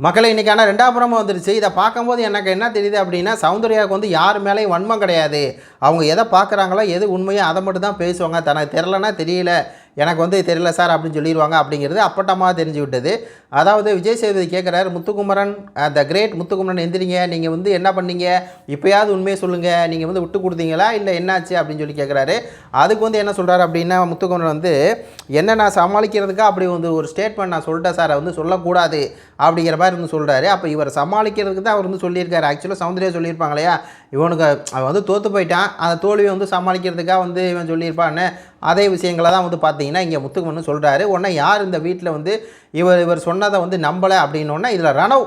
மக்களை இன்றைக்கான 2வது புறமும் வந்துருச்சு. இதை பார்க்கும்போது எனக்கு என்ன தெரியுது அப்படின்னா, சௌந்தர்யாவுக்கு வந்து யார் மேலேயும் வன்மம் கிடையாது. அவங்க எதை பார்க்குறாங்களோ, எது உண்மையோ அதை மட்டும் தான் பேசுவாங்க. தனக்கு தெரிலனா தெரியல, எனக்கு வந்து தெரியல சார் அப்படின்னு சொல்லிடுவாங்க அப்படிங்கிறது அப்பட்டமாக தெரிஞ்சு விட்டது. அதாவது விஜய் சேதுபதி கேட்குறாரு, முத்துக்குமரன் த கிரேட் முத்துக்குமரன் எந்திரிங்க, நீங்கள் வந்து என்ன பண்ணீங்க, இப்போயாவது உண்மையை சொல்லுங்கள், நீங்கள் வந்து விட்டு கொடுத்தீங்களா இல்லை என்னாச்சு அப்படின்னு சொல்லி கேட்குறாரு. அதுக்கு வந்து என்ன சொல்கிறாரு அப்படின்னா, முத்துக்குமரன் வந்து என்ன நான் சமாளிக்கிறதுக்காக அப்படி வந்து ஒரு ஸ்டேட்மெண்ட் நான் சொல்லிட்டேன் சார், வந்து சொல்லக்கூடாது அப்படிங்கிற மாதிரி வந்து சொல்கிறாரு. அப்போ இவர் சமாளிக்கிறதுக்கு தான் அவர் வந்து சொல்லியிருக்காரு. ஆக்சுவலாக சௌந்தர்யா சொல்லியிருப்பாங்க இல்லையா, இவனுக்கு அவன் வந்து தோற்று போயிட்டான், அந்த தோல்வியை வந்து சமாளிக்கிறதுக்காக வந்து இவன் சொல்லியிருப்பான்னு. அதே விஷயங்களை தான் வந்து பார்த்தீங்கன்னா இங்கே முத்துக்குமரன் சொல்கிறாரு. உடனே யார் இந்த வீட்டில் வந்து இவர் சொன்னதை வந்து நம்பலை அப்படின்னோடனே இதில் ரணவ்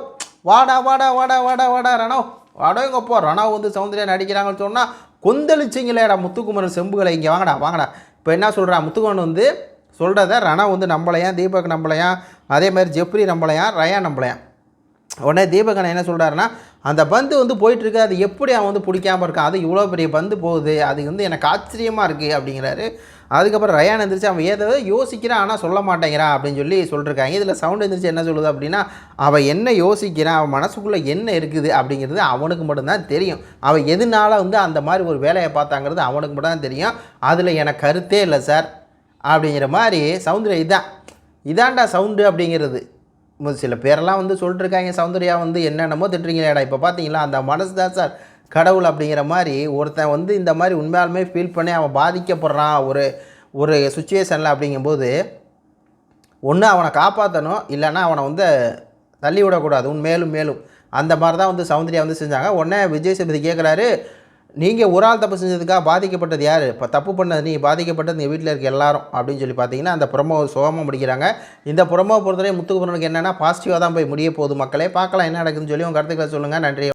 வாடா வாடா வாடா வாடா வாடா ரணவ் வாடகைப்போ ரணவ் வந்து சௌந்தர்யா நடிக்கிறாங்கன்னு சொன்னால் கொந்தளிச்சிங்களேடா முத்துக்குமரன் செம்புகளை இங்கே வாங்கடா வாங்கடா. இப்போ என்ன சொல்கிறான் முத்துக்குமரன் வந்து சொல்கிறத ரணவ் வந்து நம்பலையான், தீபக் நம்பலையான், அதே மாதிரி ஜெஃப்ரி நம்பலையான், ரயான் நம்பலையான். உடனே தீபகன் என்ன சொல்கிறாருன்னா, அந்த பந்து வந்து போயிட்டுருக்கு, அது எப்படி அவன் வந்து பிடிக்காமல் இருக்கான், அது இவ்வளோ பெரிய பந்து போகுது, அது வந்து எனக்கு ஆச்சரியமாக இருக்குது அப்படிங்கிறாரு. அதுக்கப்புறம் ரயான் எழுந்திரிச்சு அவன் ஏதோ யோசிக்கிறான் ஆனால் சொல்ல மாட்டேங்கிறான் அப்படின்னு சொல்லி சொல்லியிருக்காங்க. இதில் சவுண்ட் எழுந்திரிச்சு என்ன சொல்லுது அப்படின்னா, அவன் என்ன யோசிக்கிறான், அவன் மனசுக்குள்ளே என்ன இருக்குது அப்படிங்கிறது அவனுக்கு மட்டும்தான் தெரியும். அவன் எதனால வந்து அந்த மாதிரி ஒரு வேலையை பார்த்தாங்கிறது அவனுக்கு மட்டும்தான் தெரியும். அதில் எனக்கு கருத்தே இல்லை சார் அப்படிங்கிற மாதிரி சவுந்தர்யா இதான்டா சவுண்டு அப்படிங்கிறது. சில பேரெல்லாம் வந்து சொல்லிட்டுருக்காங்க, சௌந்தர்யா வந்து என்னென்னமோ திட்டுறீங்களேடா, இப்போ பார்த்தீங்களா அந்த மனசு தான் சார் கடவுள் அப்படிங்கிற மாதிரி. ஒருத்தன் வந்து இந்த மாதிரி உண்மையாலுமே ஃபீல் பண்ணி அவன் பாதிக்கப்படுறான் ஒரு சுச்சுவேஷனில் அப்படிங்கும்போது, ஒன்று அவனை காப்பாற்றணும், இல்லைன்னா அவனை வந்து தள்ளி விடக்கூடாது மேலும் மேலும். அந்த மாதிரி தான் வந்து சௌந்தர்யா வந்து செஞ்சாங்க. உடனே விஜய் சேதுபதி கேட்குறாரு, நீங்கள் ஒரு ஆள் தப்பு செஞ்சதுக்காக பாதிக்கப்பட்டது யார், இப்போ தப்பு பண்ணது நீ, பாதிக்கப்பட்டது நீங்கள் வீட்டில் இருக்க எல்லாரும் அப்படின்னு சொல்லி பார்த்தீங்கன்னா அந்த ப்ரொமோ சோகமாக முடிக்கிறாங்க. இந்த ப்ரொமோ பொறுத்தவரை முத்துக்குமரனுக்கு என்னென்னா பாசிட்டிவாக தான் போய் முடிய போகுது. மக்களே பார்க்கலாம் என்ன நடக்குதுன்னு சொல்லி உங்கள் கருத்துக்களை சொல்லுங்கள். நன்றி.